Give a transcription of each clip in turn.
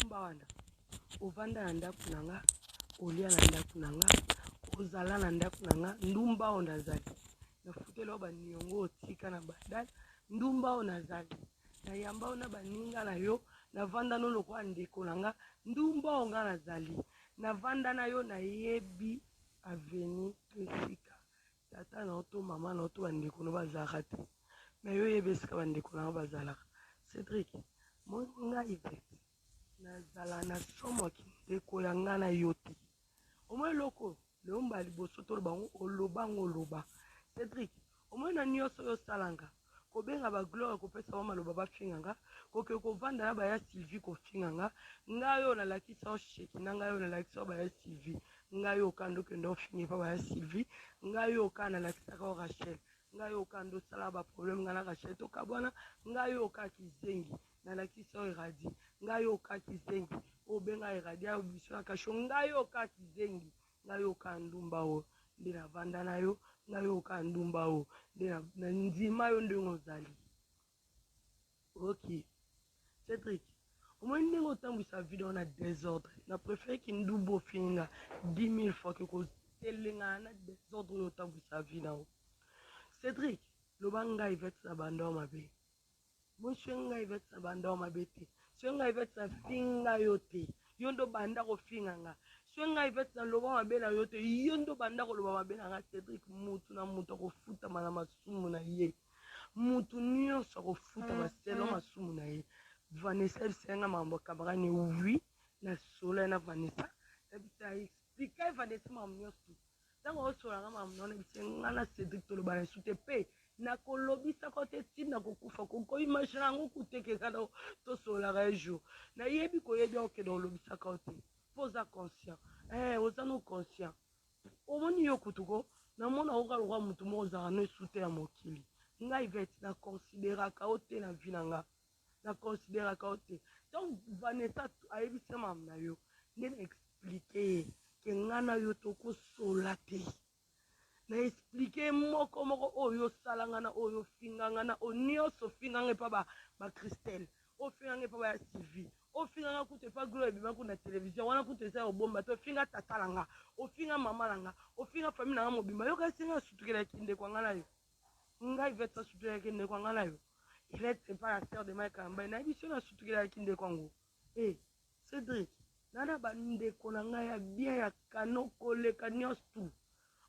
ndumba wana ovanda na ndako nanga olia na ndako nanga ozala na ndako nanga ndumba o nazali na futelo baniongo otika na badala ndumba o nazali na yamba ona baninga na yo na vanda no lokwa ndeko nanga ndumba o nga nazali na vanda na yo na yebi aveni pesika tata na oto mama na oto bandeko no bazalaka te me yo yebesika bandeko nanga bazalaka Cédric monga Yvette nazala na somo kindeko ya nga na yo te omwe loko leomba liboso to bango olobango loba Cédric omwe na nyonso yo salanga kobenga ba gloire kopesa ba maloba ba finganga koke kovanda na ba ya Sylvie ko finganga ngayo na lakisa o sheki na ngayo na lakisa ba ya Sylvie ngayo kando kendo fingi pa ba ya Sylvie ngayo kana lakisa ka Rachel ngayo kando sala ba problème ngana Rachel to kabwana ngayo ka kizengi na lakisa o iradi ngayo ka kizengi obenga iradi ya biso na kasho ngayo ka kizengi ngayo ka ndumba o ndina vanda na yo ngayo ka ndumba o ndina na ndima yo ndingo zali ok Cédric omwe ndingo tambwisa video na désordre na préféré ki ndubo finga 10 000 fois que ko telenga na désordre yo tambwisa video Cédric lobanga Yvette sa bando mabe mo shenga Yvette sa bando mabe te shenga Yvette sa finga yo te yondo banda ko finga nga shenga Yvette sa loba mabe na yo te yondo banda ko loba mabe na nga Cédric mutu na mutu ko futa mana masumu na ye mutu nyonso ko futa baselo masumu na ye Vanessa senga mambo kabarani oui na sola na Vanessa ebisa explique Vanessa mamnyosu tango osola nga mamnona bisenga na Cédric to loba sute pe na kolobisa kote tina kokufa ko imagine ngo kuteke kana to sola ga jour na yebi ko yebi o ke do lobisa kote posa conscient oza no conscient omoni yo kutuko na mona o kalwa mutu mo za no sute ya mokili nga Yvette na considérer ka ote na vinanga na considérer ka ote donc Vanessa ayebisa mam na yo ndene expliquer ke ngana yo to ko sola te na expliquer moko oyo salanga na oyo finganga na onyoso finganga pa ba Christelle o finganga pa ba Sylvie o finganga kute pa gloire bima kuna télévision wana kute sa obomba to finga tatalanga o finga mama langa o finga famille na mobimba yo ka singa sutukela kinde kwa ngana yo nga Yvette sutukela kinde kwa ngana yo Yvette c'est pas la sœur de Mike Kamba na biso na sutukela kinde kwango Cédric nana bande konanga ya bien ya kanoko le kanyostu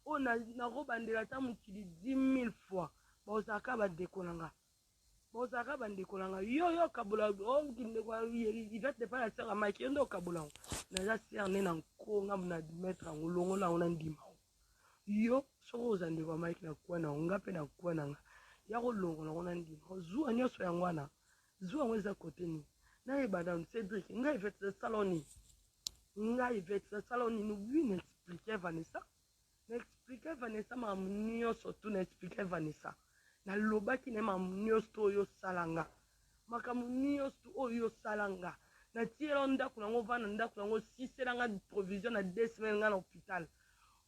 o na robandela ta mukili 10 000 fois bozaka badekolanga yo kabula o kinde kwa Yvette pas la sœur à Mike ndo kabula na ja cerne na nkonga na mettre ngolongo la ona ndima yo soko zande kwa Mike na kwa na ngape na kwa na ya kolongo na ona ndima zuwa nyoso ya ngwana zuwa mweza kote ni na ebada Cédric nga Yvette saloni nous lui n'expliquer Vanessa n'expliquer Vanessa mamunio surtout n'expliquer Vanessa na lobaki ne mamunio sto yo salanga makamunio sto oyo salanga na tielo ndaku nango vana ndaku nango siselanga provision na 2 semaines nga na hôpital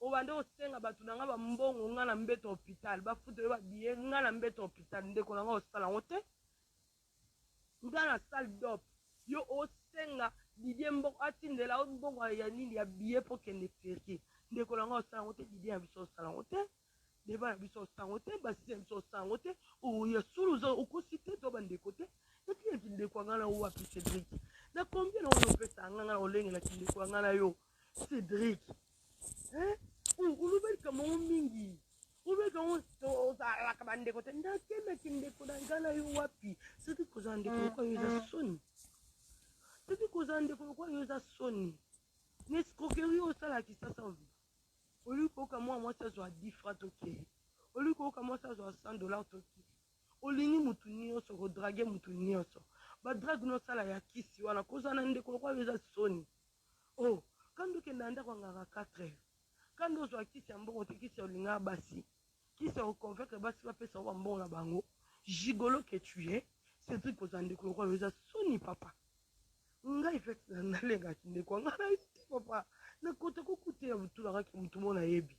o bande osenga batu nanga ba mbongo nga na mbeto hôpital ba futo ba biye nga na mbeto hôpital ndeko nanga osalango te nga na salle d'op yo osenga Didier mbongo atindela o mbongo ya nini ya biye po kende férié ndeko nanga osalango te Didier ya biso osalango te deba ya biso osalango te basi ya biso osalango te o ya suluzo okosite to bandeko te eti kindeko ngana o wapi Cédric na combien on pesa ngana olengela kindeko ngana yo Cédric ulubeli kama mingi ube kama ozala kabande kote ndakenda kindeko ngana yo wapi Cédric kozande ko yoza soni Cédric kozande ko yoza soni n'escroquerie au sala qui ça s'en au lieu que moi ça soit 10 francs toké au lieu que moi ça soit 100 dollars toké au lieu mutu nyonso ko draguer mutu nyonso ba drag no sala ya kisi wana kozana ndeko ko yoza soni oh quand que ndanda kwa ngaka 4 heures quand ozo akisi mbongo te kisi olinga basi kisi o convaincre basi ba pesa wa mbongo na bango gigolo que tu es Cédric kozande ko yoza soni papa nga Yvette na lenga kinde kwa ngana papa na kota ko kuté ya mutu la ki mutu mona yebi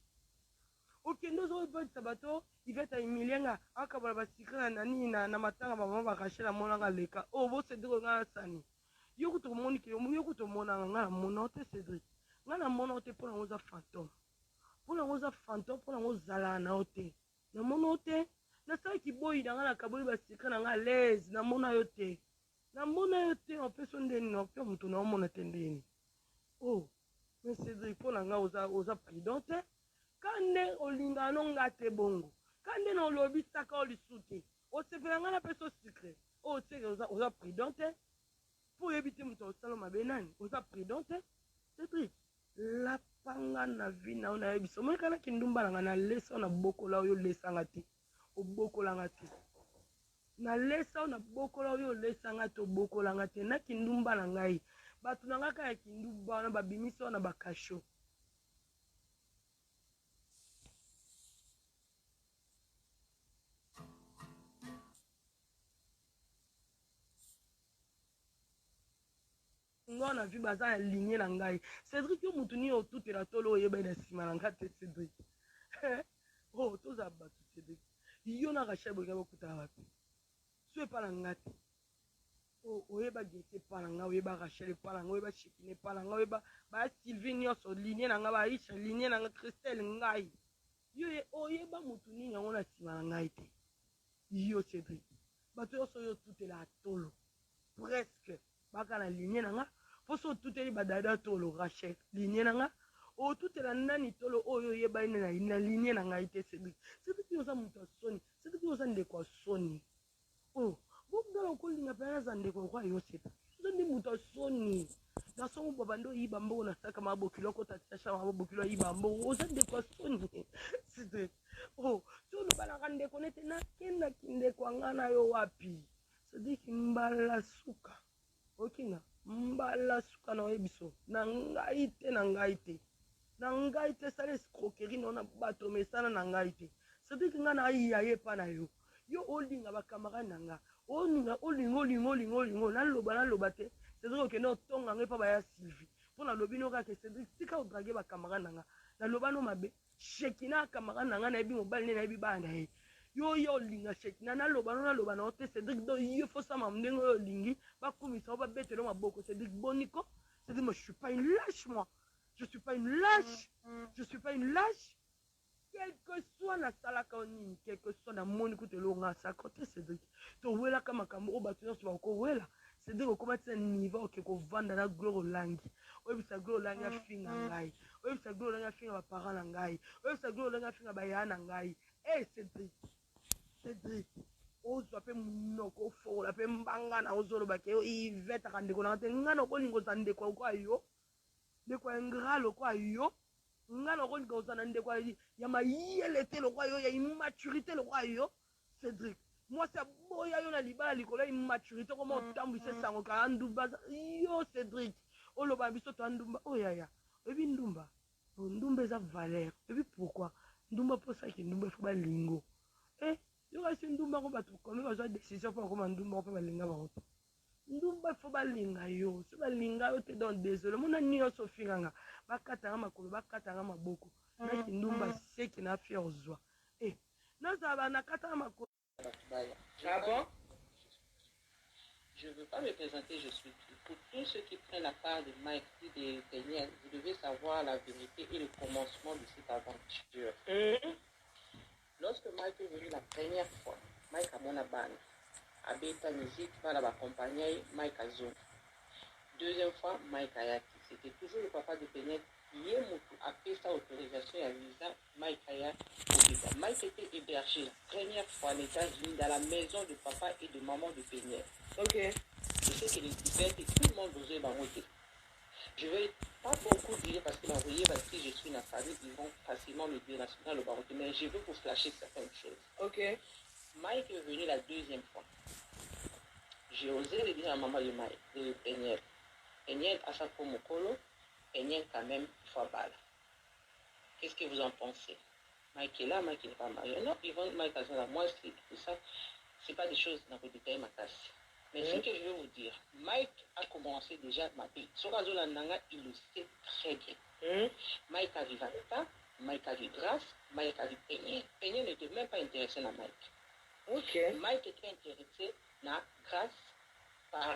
okendo zo ba sabato Yvette imilenga akabala basikana na nini na matanga ba mama ba kashela mona nga leka o bo Cédric nga sani yo kuto moni ke yo kuto mona nga mona te Cédric nga na mona te pona ngoza fantôme pona ngoza fantôme pona ngozala na ote na mona te na sa ki boyi na nga na kaboli ba secret na nga l'aise na mona yo te en peso ndeni na pe muto na mona te ndeni oh mais Cédric pona nga oza prudent te kande olinga no nga te bongo kande na olobi saka olisute osepela nga na peso secret oh teke oza prudent te po yebi muto osala mabe nani oza prudent te Cédric lapanga na vie na yo na yebi so moi kana kindumba nanga na lesa na bokola oyo lesanga te obokolanga te na lesa na bokola oyo lesanga te obokolanga te na kindumba na ngai bato na ngaka ya kindumba wana babimisa na bakasho ngo na vi baza ya ligne na ngai Cédric yo mutu ni otutela tolo oyeba na nsima na nga te Cédric oh toza bato Cédric yo na Rachel boyeka bokutana wapi so epa na nga te oyeba Gete epa na nga oyeba Rachel epa na nga oyeba Chekine epa na nga oyeba baya Sylvie nyonso ligne na nga baisha ligne na nga Christelle ngai yo oyeba mutu nini yango na nsima na ngai te yo Cédric bato nyonso oyo otutela atolo presque baka na ligne na nga poso otuteli badada tolo Rachel ligne na nga otutela nani tolo oyo oyebani na ligne na ngai te Cédric oza mutu asoni Cédric oza ndeko asoni bokudala okolinga mpe naza ndeko kwa yo Cédric oza ndi mutu asoni nasongo baba ndo oyiba mbongo na saka mabokilo okotatisha mabokilo ayiba mbongo oza ndeko asoni Cédric ti olobanaka ndeko nete nakendaki ndeko anga na yo wapi Cédric mbala suka okinga mbala suka na oyebiso na ngai te na ngai te sala escroquerie na bato mesana na ngai te Cédric nga na iya ye pa na yo olinga bakamarade na nga olingo naloba te Cédric okende otonga ngai mpa baya Sylvie mpo nalobi no kaka Cédric tika odrage bakamarade na nga naloba no mabe Chekina akamarade na nga nayebi mobali nde nayebi bana na ye yo olinga Chekina naloba na ote Cédric do yo fosama ndenge oyo olingi bakumisa o babetelo maboko Cédric boniko Cédric moi je suis pas une lâche moi je suis pas une lâche quel que soit na salaka onini quel que soit na moni kutelo nga sa côté Cédric to wela kama kambo o bato nyonso bako wela Cédric okoma tina niveau oke kovanda na Gloire Olangi oyebisa Gloire Olangi afinga ngai oyebisa Gloire Olangi afinga baparent na ngai oyebisa Gloire Olangi afinga baya na ngai Cédric ozwa mpe monoko ofokola mpe mbanga na ozoloba ke ivetaka ndeko na te nga na okolinga oza ndeko lokwa yo ndeko ya ngra lokwa yo nga na okolinga oza na ndeko ya mayele te lokwa yo ya immaturité lokwa yo Cédric mwasi aboya yo na libala likolo ya immaturité koma otambwisa esango kaka ndumba yo Cédric oloba na biso to ndumba oyaya oyebi ndumba eza valeur oyebi pourquoi ndumba mposaki ndumba efo balingo yo kasi ndumba ko bato komi bazwa décision mpo bakoma ndumba mpe balinga bango te ndumba efo balinga yo so balinga yo te donc désolé mona nyonso ofinganga bakatanga makolo bakatanga maboko naki ndumba seki na fier ozwa nazala nakatanga makolo. Ah bon? Je ne veux pas me présenter, je suis qui. Pour tous ceux qui prennent la part de Mike et de Daniel, vous devez savoir la vérité et le commencement de cette aventure. Lorsque Mike est venu la première fois, Mike a mon abane. A Beta Music, va l'accompagner Mike a Zoom. Deuxième fois, Mike a Yaki. C'était toujours le papa de Daniel qui est a fait sa autorisation et a visa Mike Aya. Mike était hébergé la première fois à l'États-Unis dans la maison de papa et de maman de Daniel. Ok. Je sais que les Tibets et tout le monde osait m'envoyer. Je ne vais pas beaucoup dire parce que m'envoyer parce que je suis dans la famille, ils vont facilement le dire dans le baroté, mais je veux vous flasher certaines choses. Ok. Mike est venu la deuxième fois. J'ai osé le dire à maman de Mike, de Daniel. Daniel a sa peau mokolo, Daniel quand même fois balle. Qu'est-ce que vous en pensez? Mike est là, Mike n'est pas marié. Non, ils vont Mike à la moi, tout ça, c'est pas des choses dans le détail ma casse. Mais ce que je veux vous dire, Mike a commencé déjà ma vie. Sorazo Nanga, il le sait très bien. Mike a vu Vata, Mike a vu Grâce, Mike a vu Peigné. Peigné n'était même pas intéressé à Mike. Ok. Mike était intéressé à Grâce par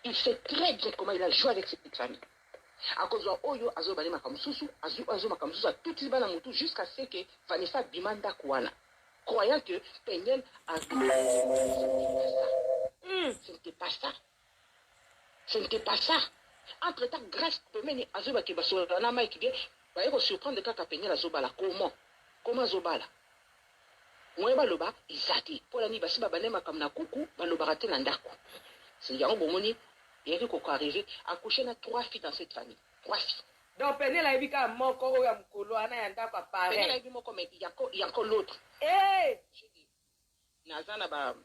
Il sait très bien comment il a joué avec cette famille. À cause de Oyo, Azo Bane Makamsusu, Azo Makamsusu a tout Libana Moutou jusqu'à ce que Vanessa Bimanda Kouana, croyant que Peniel a ce n'était pas ça. Ce n'était pas ça. Entre-temps, grâce à Peniel, Azo Bakibaso, Nana qui vient, va y surprendre de cas Peniel Azo Bala. Comment Azo Bala? Moi, Baloba, Izati. Pour la nuit, Basi Babanema comme Nakuku, Balobarate Nandaku. C'est Yango Bomoni. Il y a qui arrivé à coucher 3 filles dans cette famille. 3 filles. Donc, Penel a dit qu'il moko ya mkolo ana yanda pa pareil. Penel a dit moko mais il y a encore l'autre. Eh! Nazana ba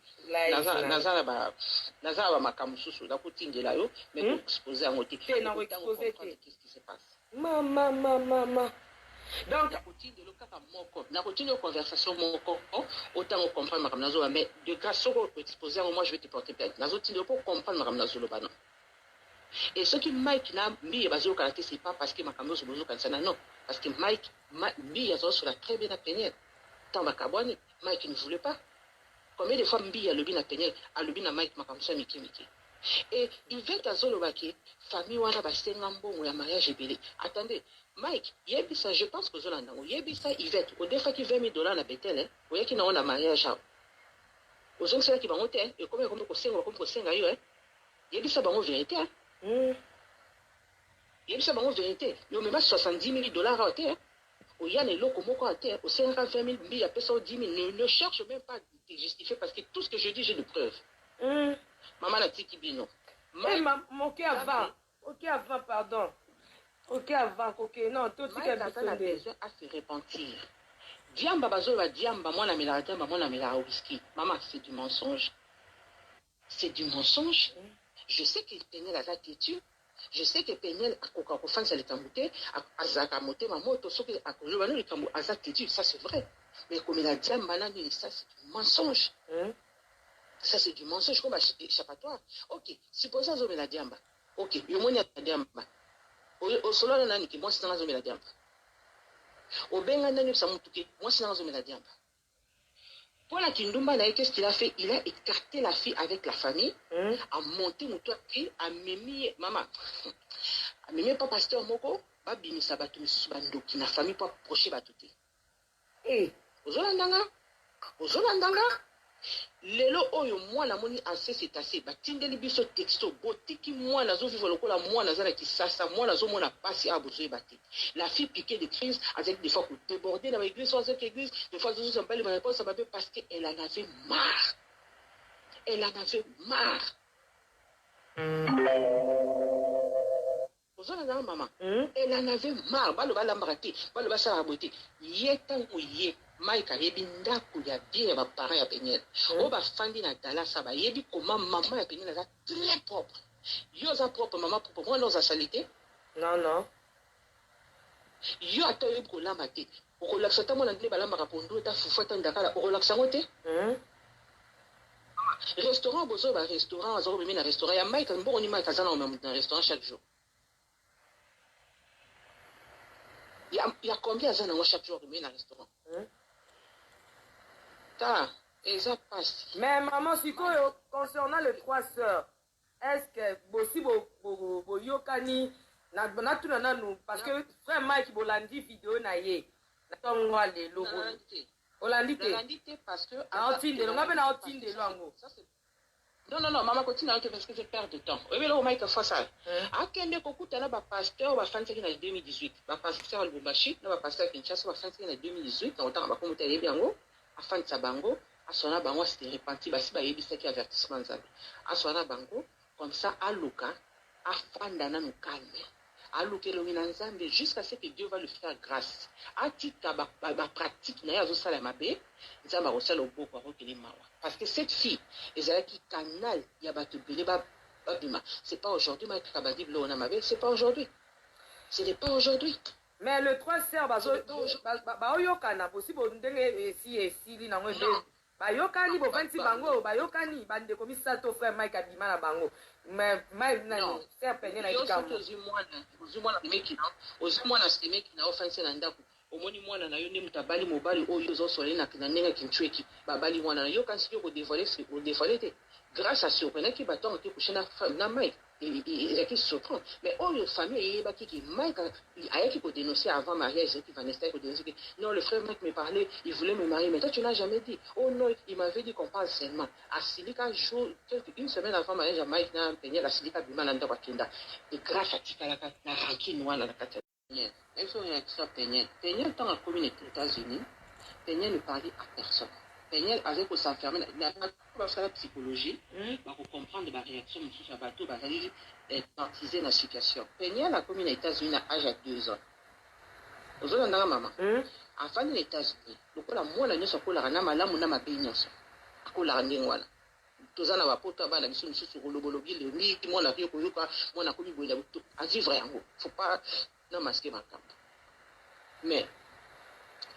makamususu da kutindela yo mais pour exposer à moté. Qu'est-ce qui se passe? Mama. Donc na kutindela kaka moko. Na kutindela conversation moko autant on comprendre makamnazo mais de grâce au exposer moi je vais te porter plainte. Nazo tindela pour comprendre makamnazo lo bana. Et ce qui Mike n'a mis basé au Canada, c'est pas parce que Makambo se bouge au Canada, non. Parce que Mike Mbi a sur la très bien à Peniel. Tant Makabouane, Mike ne voulait pas. Combien de fois Mbi a le bien à Peniel, a le bien à Mike Makambo Miki. Et il vient à Zolobaki, famille Wana Bastengambo ou la mariage est belé. Attendez, Mike, Yebisa, je pense que Zolanda, Yebisa, Yvette, au défaut qui $20 000 à Bethel, vous voyez qu'il n'a pas de mariage. Aux hommes, c'est là qui va monter, et combien on peut s'engager, Yebisa, bango vérité, hein. Il y a une vérité. Il y a même $70 000 à terre. Il y a des locaux à terre. Au 520 000, il y a 10 000. Ne cherche même pas de justifier parce que tout ce que je dis, j'ai des preuves. Maman n'a dit qu'il dit non. Ok avant, pardon. Ok avant, ok non, tout ce qu'elle a besoin à se repentir. Diamba bazola diamba, moi na mela diamba, moi na mela whisky. Maman, c'est du mensonge. C'est du mensonge. Je sais que Peniel a têtu. Je sais que Peniel a kokafan ça les tamouté, a zakamoté ma moto, sauf que a kolobano les tamou a têtu, ça c'est vrai. Mais comme il a dit banani, ça c'est du mensonge. Ça c'est du mensonge comme échappatoire. OK, supposons que la diamba. OK, yo moni a diamba. O solo na nani ki moi c'est dans la diamba. O benga nani sa mutuke, moi c'est dans la diamba. Pour la Kindumba, qu'est-ce qu'il a fait? Il a écarté la fille avec la famille, a monté mon toit, a mimi, maman, a mimi pas pasteur Moko, a bimi sabatu, bando, qui n'a famille pas proche batouté. Et, aux Olandanga, lelo oyo mwana moni ase c'est assez batindeli biso texto botiki mwana zo vivre lokola mwana zana kisasa mwana zo mona pasi a besoin bati la fille piquée de crise avec des fois pour déborder dans l'église sans cette église des fois zo s'appelle ma réponse ça parce que elle en avait marre elle en avait marre ozona maman elle en avait marre baloba lambarati baloba sala beauté yetango ye Mike a yebi ndako ya bien ba parents ya Peniel. O ba fandi na Dallas ba yebi comment maman ya Peniel est très propre. Yo za propre maman propre moi dans sa salité. Non. Yo ata yebi ko lamba te. O ko laksa ta mona ndé ba lamba ka pondo ta fufa ta ndakala o ko laksa ngote. Restaurant bozo ba restaurant azo bimi na restaurant ya Mike mbongo ni Mike azana au même restaurant chaque jour. Il y a combien azana chaque jour bimi na restaurant? Et ça passe. Mais maman, concernant les 3 sœurs, est-ce que Bossi Yokani parce que frère Mike Bolandi vidéo na ye na tongwa le logo. Olandi parce que non, maman continue parce que je perds de temps. Oui, mais là, Mike fait ça. À Kende Kokuta, là, pasteur, va faire ça en 2018. Va pasteur al Bumbashi, là, va pasteur Kinshasa, va faire ça en 2018. Dans le temps, va commenter à Yebiango, à Fanta Bango, à Sona Bango, c'était repenti, bah, si, bah, Yebisa qui avertissement Zabi. À Sona Bango, comme ça, à Luka, à Fandana nous calme. À Luka, le jusqu'à ce que Dieu va lui faire grâce. À Tika, bah, pratique, n'a pas ça la mabé, ça m'a reçu le beau pour qu'il est mawa. Parce que cette fille, qui canal, il y a battu c'est pas aujourd'hui, c'est pas aujourd'hui. Ce n'est pas aujourd'hui. Mais le 3 sœurs, bayokana, possible, bayokani, bofanti bango, bayokani, bande comme ça, ton frère Mike Abima na bango. Mais non, c'est peine na ikamu. Omoni mwana na yo ne mutabali mobali oyo zo solena na nenga kinchweki babali mwana na yo kansi ko dévoiler te grâce à surprenant qui bâton était couché na femme na Mike il est qui surprend mais oh une famille et qui Mike a qui dénoncer avant mariage qui Vanessa qui dénoncer non le frère Mike me parlait il voulait me marier mais toi tu n'as jamais dit oh non il m'avait dit qu'on parle seulement à Silika jour une semaine avant mariage à Mike na peigné la Silika bima nanda wakinda et grâce à Tikala na rakin wana na kata il faut un extra peigné tant en communauté aux États-Unis peigné ne parlait à personne. Peigné avec pour s'enfermer dans la psychologie, pour comprendre la réaction de ce bateau, baptiser la situation. Peigné la commune aux États-Unis à l'âge de 2 ans. Vous avez ma maman. Avant les États-Unis, le coup la moi la nuit sur la rana malamu na mabinyoso. Ako la ndengwana. Tozana wapoto bana biso sur le bolobie le mi moi la vie ko yoka moi na komi boila buto. À vivre yango. Faut pas non masquer ma camp. Mais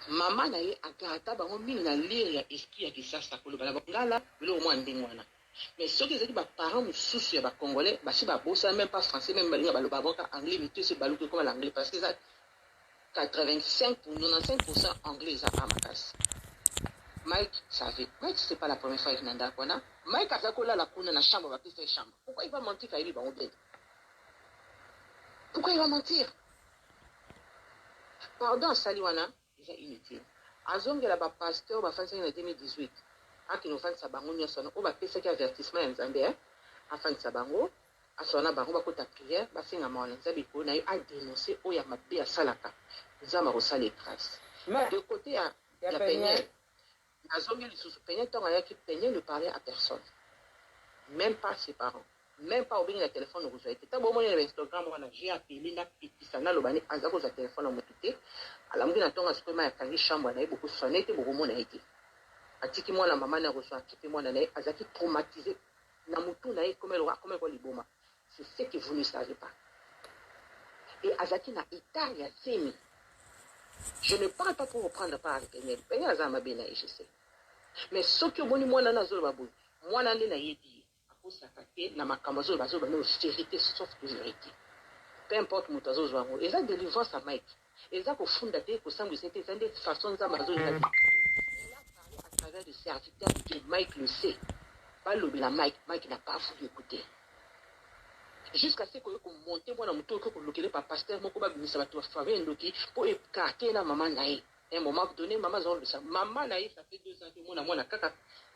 maman na ye akata bango mingi na lire ya esprit ya kisasa koloba na bangala bilo mwa ndengwana mais soki ezali ba parents mususu ya ba congolais basi ba bossa même pas français même balinga baloba boka anglais mais c'est baluka comme l'anglais parce que ça 85 pour 95% anglais za amakas Mike savait Mike c'est pas la première fois qu'il nanda kona Mike azakola la kuna na chambre ba piste chambre pourquoi il va mentir quand il va au bed pourquoi il va mentir pardon saliwana c'est inutile. Azongela ba pasteur ba fansa en 2018. Aki no fansa bango nyoso no ba pesa ki avertissement en Zambie. Afansa bango, asona bango ba kota prière, ba singa mona Nzambe ko na a dénoncer o ya mabe ya salaka. Nzama ko sala grâce. De côté ya Peigné, azongela sous Peigné tant ya ki Peigné ne parlait à personne. Même pas ses parents. Même pas au bien le téléphone au reçoit. T'as bon moyen Instagram wana j'ai appelé na pisana lobani azako za téléphone au motité. Alors mbi na tonga sikoy ma kangi chambre na beaucoup sonné te beaucoup mona été. Atiki moi la maman na reçoit qui moi na azaki traumatisé na mutu na comme elle liboma. C'est ce que vous ne savez pas. Et azaki na état ya semi. Je ne parle pas pour reprendre part avec elle. Ben azama bena je sais. Mais ce que boni moi na zo babu. Moi na na yedi. Na makambo bazo bana vérité sauf de vérité peu importe mutazo zwango eza délivrance à Mike eza ko funda te ko sambu c'était de façon za bazo eza à travers le serviteur de Mike le sait pas le la Mike n'a pas voulu écouter jusqu'à ce que ko monter moi na muto ko lokele pa pasteur moko ba bimisa bato faveur ndoki pour écarter la maman naï un moment donné maman zolo ça maman naï ça fait 2 ans que moi na kaka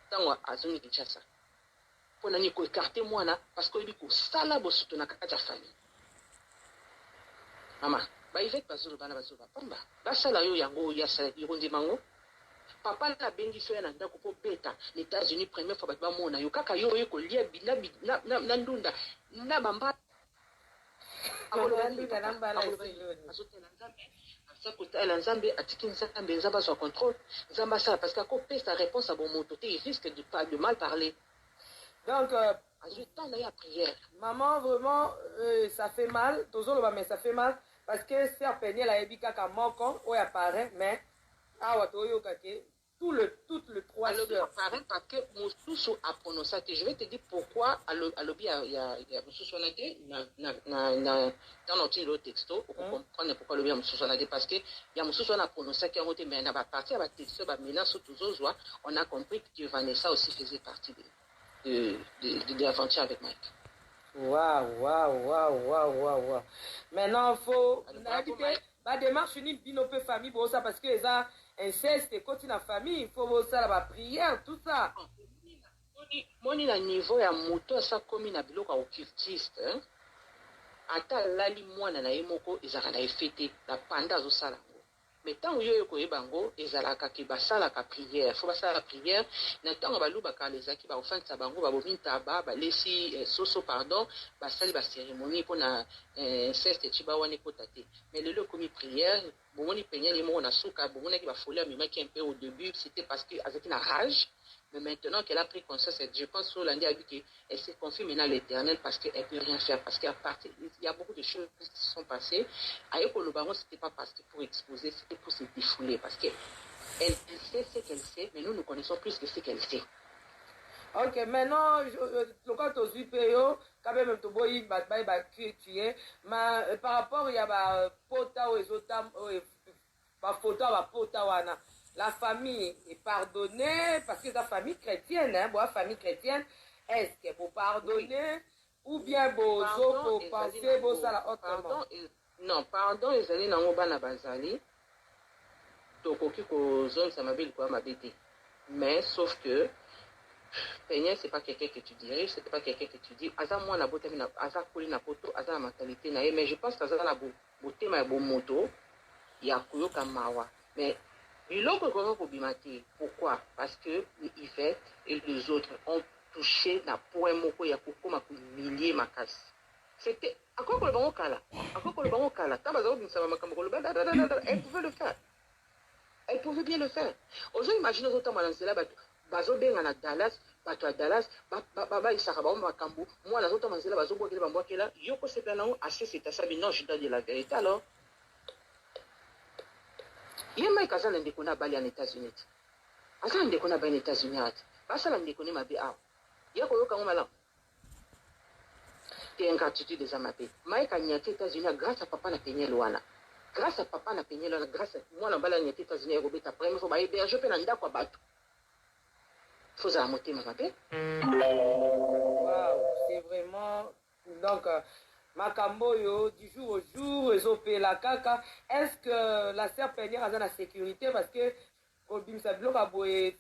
tango azongi Kinshasa pour n'ani ko écarter moi na parce que il ko sala bo sutuna kaka famille maman ba ivek bazolo bana bazolo pamba ba sala yo yango ya sala irondi mango papa na bengi so ya na ndako po beta les États-Unis première fois ba mona yo kaka yo ko lia bina na ndunda na bamba ndunda na mbala isiloni azotela nzambe ça côté la nzambe atiki nzambe nzamba son contrôle nzamba ça parce que ko pesa réponse à bon moto il risque de mal parler. Donc, la prière. Maman, vraiment, ça fait mal. Toujours, mais ça fait mal. Parce que c'est à peine la ébika comme moko, ou apparaît, mais, tout le 3 sœurs. Parce que Moussoussou a prononcé, je vais te dire pourquoi, à l'objet, il y a Moussoussou dans notre texto, pour comprendre pourquoi l'objet Moussoussou parce que il y a Moussoussou a prononcé qui a été, mais à partir de texto, on a compris que Vanessa aussi faisait partie de l'aventure avec Mike. Waouh. Maintenant, il faut. La démarche une binope famille pour ça parce que les inceste continue la famille, il faut ça la prière, tout ça. Moi, ni na niveau ya moto ça comme na biloko occultiste. Ata lali mwana na yemoko ezaka na efete la panda zo sala. Mais tant que vous avez bango, ezalaka ki basala ka prière, faut basala la prière. Na tant ba luba ka lezaki ba ofanta bango ba bominta ba lesi soso pardon, basali ba cérémonie pour na inceste chiba wane kotate. Mais le komi prière, bomoni penya les mo na suka, bomoni ki ba folia mi maki un peu au début, c'était parce que avec une rage. Mais maintenant qu'elle a pris conscience, je pense que l'année a vu qu'elle s'est confiée maintenant à l'Éternel parce qu'elle ne peut rien faire. Parce qu'il y a beaucoup de choses qui se sont passées. Avec le baron, ce n'était pas parce que pour exposer, c'était pour se défouler. Parce qu'elle sait ce qu'elle sait, mais nous connaissons plus que ce qu'elle sait. Ok, maintenant, le cas aux UPO, quand même, tu es mais par rapport, il y a pota ou les autres, photo à pota wana. La famille est pardonnée parce que c'est la famille chrétienne, famille chrétienne, est-ce que vous pardonnez ou bien vous pensez vous ça la autrement? Non, pardon, les alliés n'ont pas na bazali. Tokoki ko zone ça m'a dit quoi m'a bêté. Mais sauf que Peignet, c'est pas quelqu'un que tu diriges, c'est pas quelqu'un que tu dis. Aza moi na beauté na aza koli na poto, aza la mentalité na mais je pense qu'aza na beauté ma bon moto, ya kuyo kamawa. Mais biloko ko bimati. Pourquoi? Parce que Yvette et les autres ont touché na point moko ya kokoma ko humilier ma casse. C'était à quoi le bango kala? À quoi le bango kala? Tabazo binsaba makambo lo elle pouvait le faire. Elle pouvait bien le faire. Aujourd'hui, imaginez autant malansela bazo benga na Dallas, bato à Dallas, baba isaka ba makambo, moi na autant malansela bazo bokela bambokela, yoko se planao assez c'est ça non, je dois dire la vérité alors. Yema ikazana ndeko na bali en États-Unis. Asa ndeko na bali en États-Unis ati. Basa la ndeko ne mabe a. Yako yoka ngoma t'es ingratitude des amapé. Maïka nyati États-Unis grâce à papa na Peñel wana. Grâce à papa na Peñel wana, grâce à moi na bala nyati États-Unis robeta premier faut ba héberger pe na ndako bato. Faut ça monter ma papé. Wow, c'est vraiment donc Makambo yo du jour au jour ezopé la kaka. Est-ce que la sœur Peñel a la sécurité parce que Kobim Sablo ka boye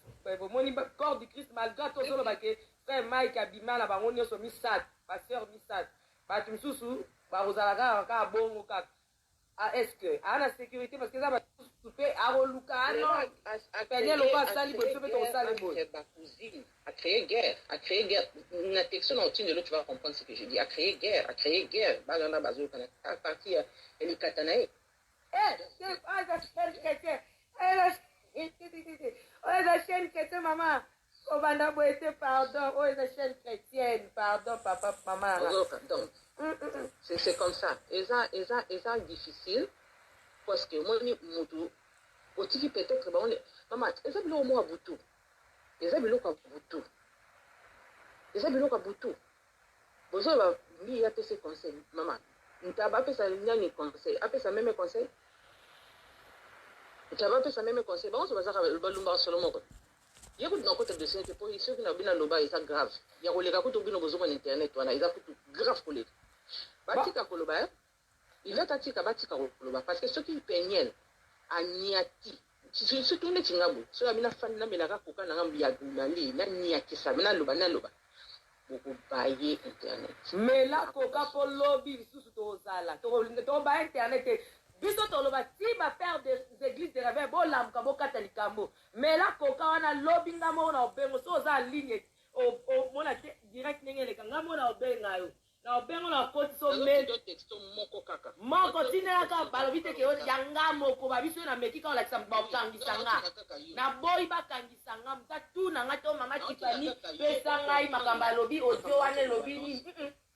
moni corps du Christ malgré tout solo ba ke frère Mike abima la bango nyoso misat. Pasteur Missad, Batumsusu, Barozalaga, Bongo, est-ce que à la sécurité parce que ça va tout faire à Roluka, non, à peine le pas sali, peut ton sale beau. À créer guerre, la texte en de l'autre, tu vas comprendre ce que je dis, à créer guerre, Bagana Bazo, à partir, elle est katanae. C'est pas la chaîne chrétienne, la chaîne chrétienne, maman. Oh, pardon, oh, la chaîne chrétienne, pardon, papa, maman. Donc, c'est comme ça. Et ça difficile, parce que moi, au tiki peut-être, maman, et ça, bilo moi, boutou. Et ça, bilo quoi, boutou. Et ça, bilo quoi, boutou. Bonjour, il y a ces conseils, maman. Tu n'as pas fait ça, il y a des conseils. Après ça, même conseil. Tu n'as pas fait ça, même conseil. Bon, c'est pas ça, le balumba seulement. Il y a des côté de cette époque, ceux qui n'ont pas loba, ils sont graves. Il y a des gens qui ont besoin d'internet, ils ont grave pour les. Batika koloba, il va tatika batika koloba parce que ceux qui peignent à niati, si ceux qui ne tingabo, ceux qui n'ont pas fait la koka na ngambi ya gumali, na niati ça, na loba. Beaucoup bailler internet. Mais là, koka pour lobby, sous to zala, to ba internet. Biso toloba si ba faire des églises de réveil bo lam ka bo katalikambo mais là koka wana lobby ngamo na obengo so za ligne o mona direct ngene ka ngamo na obenga yo na obengo na koti so me texto moko kaka moko tinela ka balobite ke yanga moko ba biso na meki ka la tsamba kangisanga na boy ba kangisanga mta tu na ngato mama tipani pesa ngai makamba lobby ojo wane lobby ni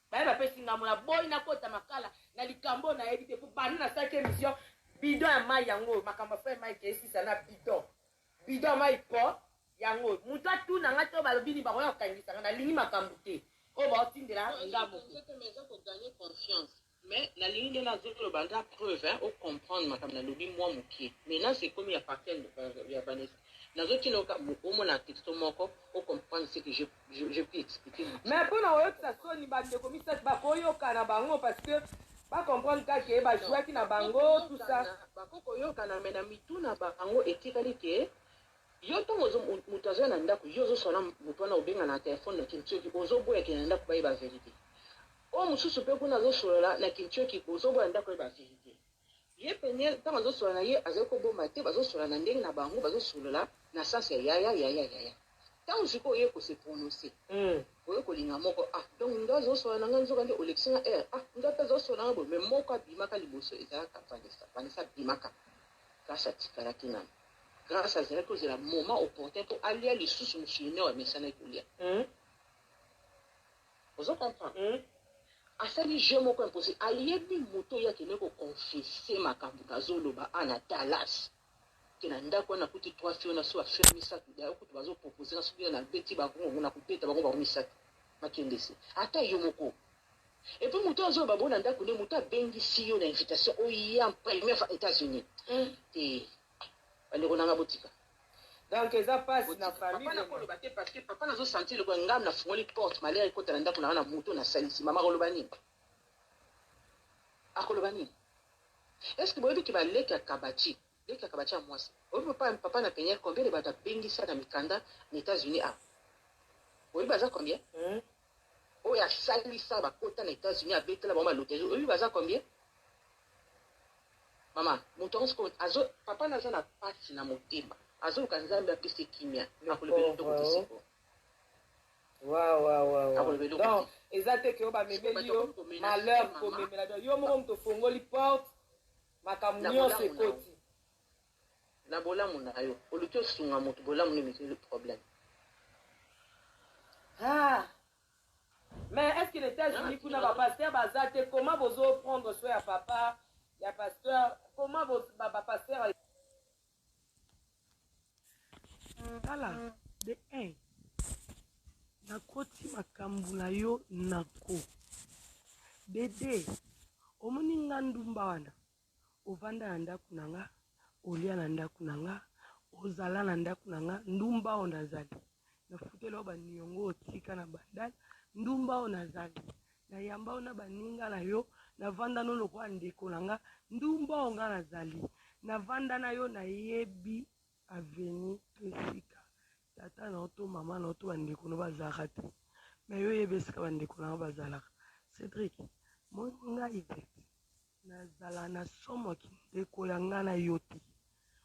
ba pesi ngamo na boy na kota makala na likambo na éviter pour bana na 5e mission bidon ya mai yango makamba frère mai kesi sana bidon mai po yango mutu tu na ngato balobi ni bango ya kangisa na lingi makambo te o ba otindela ngamo cette maison pour gagner confiance mais la ligne de la zone le banda preuve hein au comprendre makamba na lobi moi mokie maintenant c'est comme il appartient ya Vanessa nazoki noka omona texto moko au comprendre ce que je peux expliquer mais pour na oyo ça soni ba de komisa ba koyoka na bango parce que pas comprendre que ba jouer qui na bango tout ça ba koyoka na mena mituna bango etikali ke yo to mutazo na ndako yo zo sona mutwana obenga na telefone na kinchoki ozo boya ke na ndako ba ba vérité o mususu pe kuna zo solola na kinchoki ozo boya ndako ba vérité ye penye ta zo solola ye azeko bomba te bazo solola na ndenge na bango bazo solola na sens ya tant siko ye ko se prononcer oyo ko linga moko donc ndo zo solola na nganzo kande olection ndo pe zo solola bo mais moko abimaka liboso ezaka Vanessa bimaka grâce à tikala kina grâce à cela que c'est le moment opportun pour aller à l'issue missionnaire mais ça n'est pas lié vous comprenez asali je moko imposé ayebi moto ya kene ko confesser makambo kazoloba ana Dallas kena ndako na kuti 3 filles na so affaire misatu da okutu bazo proposer na soki na beti bango na kupeta bango ba misatu makendesi ata yo moko et puis moto azo babona ndako ne moto abengi si yo na invitation o ya premier États-Unis et allez on a botika Donc, ça passe dans la famille. Papa n'a pas le bâté parce que papa n'a pas senti le gangam n'a fumé les portes, malgré que quand on a un moto, on a salissé. Maman Rolobani. À Rolobani. Est-ce que vous avez dit que les Kakabachi, les Kakabachi à moi, papa n'a payé combien de bâtards bengi ça dans Mikanda, aux États-Unis? Vous avez basé combien? Oh, il y a salissé à côté aux États-Unis avec la maman l'hôtel. Vous avez basé combien? Maman, mon temps, papa n'a pas si na motema. Azo kanzambe apese kimia. Akolobelo to kotisipo. Wow. Donc, exacte que oba memeli yo malheur ko memela do yo mo to fongoli porte makamnyo se koti. Na bolamu na yo. Oluki osunga moto bolamu ne meki le problème. Mais est-ce que les États-Unis kuna ba pasteur bazate comment vous prendre soin à papa, ya pasteur, comment vous ba pasteur Voilà, de 1 nakoti makambo na yo nako de 2 omoni nga ndumba wana ovanda na ndako na nga olia na ndako na nga ozala na ndako na nga ndumba oyo nazali nafutela oyo baniongo otika na bandala ndumba oyo nazali nayamba oyo na baninga na yo navanda no lokola ndeko na nga ndumba oyo nga nazali navanda na yo nayebi aveni esika tata na oto mama na oto bandeko no bazalaka te me yo yeba esika bandeko na yo bazalaka Cédric nga Yvette nazala na somoki ndeko ya nga na yo te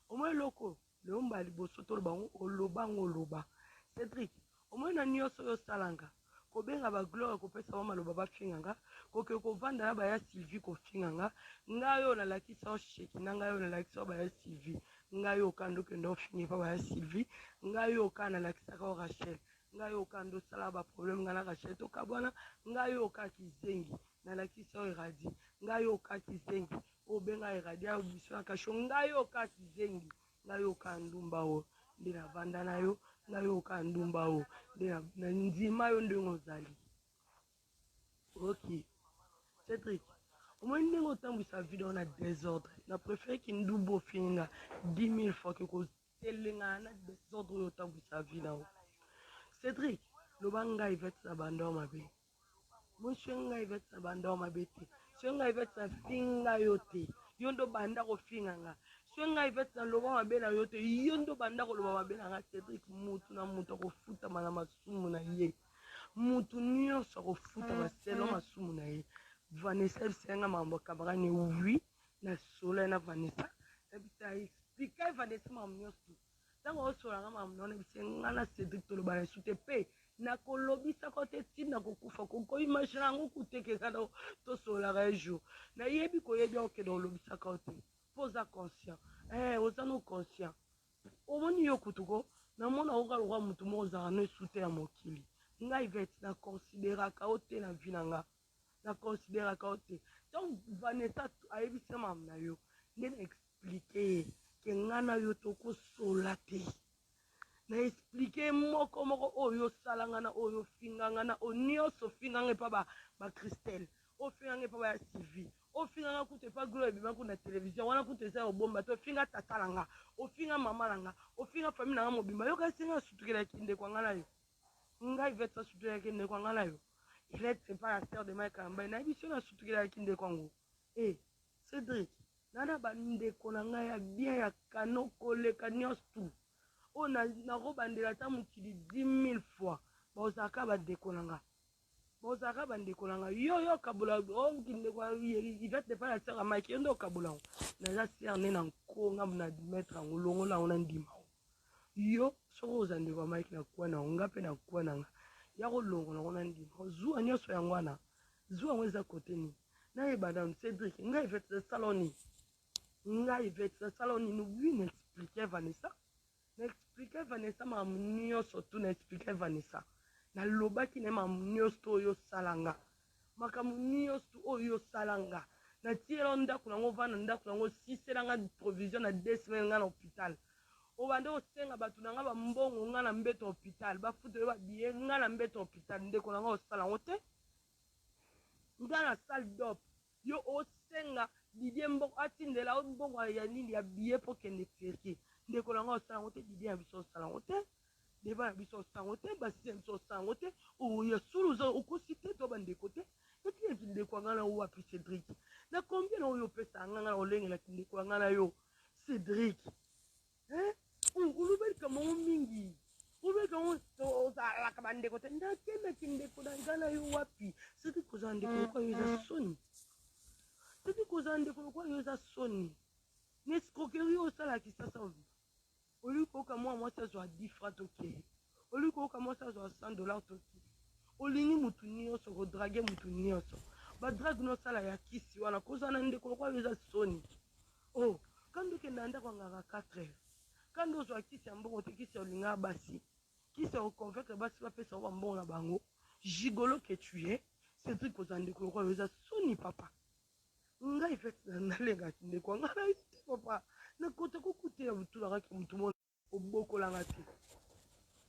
omoi eloko leomba liboso tolobango olobango oloba Cédric omoi na nyonso oyo osalanga kobenga bagloire kopesa ba maloba bafinganga koke kovanda na baya Sylvie kofinganga ngai oyo nalakisa o sheki na ngai oyo nalakisa o baya Sylvie ngai oyo okanda okende ofingi pa baya Sylvie ngai oyo okanda nalakisaka o Rachel ngai oyo okanda osala baproblème nga na Rachel tokabwana ngai oyo okaki zengi nalakisa o Eradi ngai oyo okaki zengi obenga Eradi ya biso na kasho ngai oyo okaki zengi ngai oyo okandumba o nde navanda na yo ngai oyo okandumba o na ndima yo ndenge ozali ok Cédric omoi ndenge otambwisa video na désordre na préféré ki ndubu ofinga 10 000 fois ke kotelengana na désordre oyo otambwisa video Cédric loba ngai Yvette na bandao mabe monsieur ngai Yvette na bandao mabe te so ngai Yvette na finga yo te yo ndo banda kofinga nga so ngai Yvette na loba mabe na yo te yo ndo banda koloba mabe na nga Cédric mutu na mutu akofutama na masumu na ye mutu nyonso akofuta baselo masumu na ye Vanessa bisenga mambo kabarani oui na sola na Vanessa ebisa explique Vanessa mambo nyonso tango osola nga mambo nona bisenga na Cédric toloba na sute pe na kolobisa kote tina kokufa koko imagine ngo kutekeka na tosola ka jour na yebi koyebi okende olobisa kote posa conscient oza no conscient omoni yo kutuko na mona okalokwa mutu mo ozala no esute ya mokili ngai Yvette na considéraka o te na vie na nga na considéraka o te donc Vanessa ayebisa mambo na yo nde na explike ye ke nga na yo tokosola te na explike moko oyo osalanga na oyo ofinganga na oyo nyonso ofinganga epa ba Christelle ofinganga epa baya Sylvie ofinganga kutu epa Gloire ebima kuna télévision wana kutu eza obomba te ofinga tata na nga ofinga mama na nga ofinga famille na nga mobimba yo kasi nga asutukelaki ndeko nga na yo ngai Yvette asutukelaki ndeko nga na yo il est pas la sœur de Mike Ambaye na biso na asutukelaki ndeko ngo Cédric nana bandeko na ngai ya bien ya kano koleka nyonso oyo nakobandela ata mokili 10 000 fois bozalaka bandeko na nga bozalaka bandeko na nga yo okabola ndeko Yvette de pas la sœur ya Mike yo nde okabola ngo naza sœur ne na nkonga na maître yango longola ngo na ndima yo soko oza ndeko ya Mike na kuwa na ngo nga mpe na kuwa na nga ya kolongola ngo na ndima zuwa nyonso yango wana zuwa yango eza kote nini nayeba nanu Cédric ngai Yvette esala nini ngai Yvette esala nini wi na explike Vanessa na-explike Vanessa mamu nyonso tu na-explike Vanessa nalobaki na mamu nyonso oyo osalanga makambo nyonso oyo osalanga natiela ndako nango vana ndako nango siselanga provision na 2 semaines nga na hôpital obande osenga bato na nga bambongo nga na mbeto hôpital bafutela babiye nga na mbeto hôpital ndeko na nga osala ngo te nga na salle d'op yo osenga Didier mbongo atindela mbongo ya nini ya biye po kende fierté ndeko na nga osala ngo te didi ya biso osala ngo te deba na biso osala ngo te basisi ya biso osala ngo te oya solo oza okosi te to bandeko te etinaki ndeko ya nga na wapi Cédric na combien na oyo opesa nga na olengelaki ndeko ya nga na yo Cédric olobelika mango mingi olobelika ngo ozalaka bandeko te ndakendaki ndeko na nga na yo wapi Cédric kozala ndeko lokwa yo eza soni Cédric kozala ndeko lokwa yo eza soni na escroquerie osalaki sasa olingi koyoka mwa mwasi azwa 10 francs toke olingi koyoka mwasi azwa $100 toke olingi mutu nyonso kodrage mutu nyonso badrage nosala ya kisi wana kozala na ndeko lokwa yo eza soni kandi okenda ndako angaka 4 heures kandi ozwa kisi ya mbongo te kisi ya olinga basi kisi ya oconvaincre basi bapesa oba mbongo na bango gigolo que tu es Cédric kozala ndeko lokwa yo eza soni papa ngai fete nalengaki ndeko anga na te papa nakota kokutela butulakaki mutu mona obokolanga te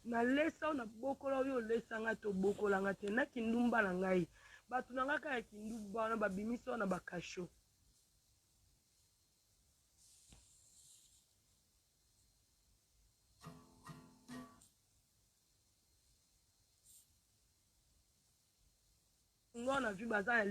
nalesa o nabokola oyo olesanga te obokolanga te na kindumba na ngai bato na ngai kaka ya kindumba wana babimisi wana bakasho ngo na vi baza na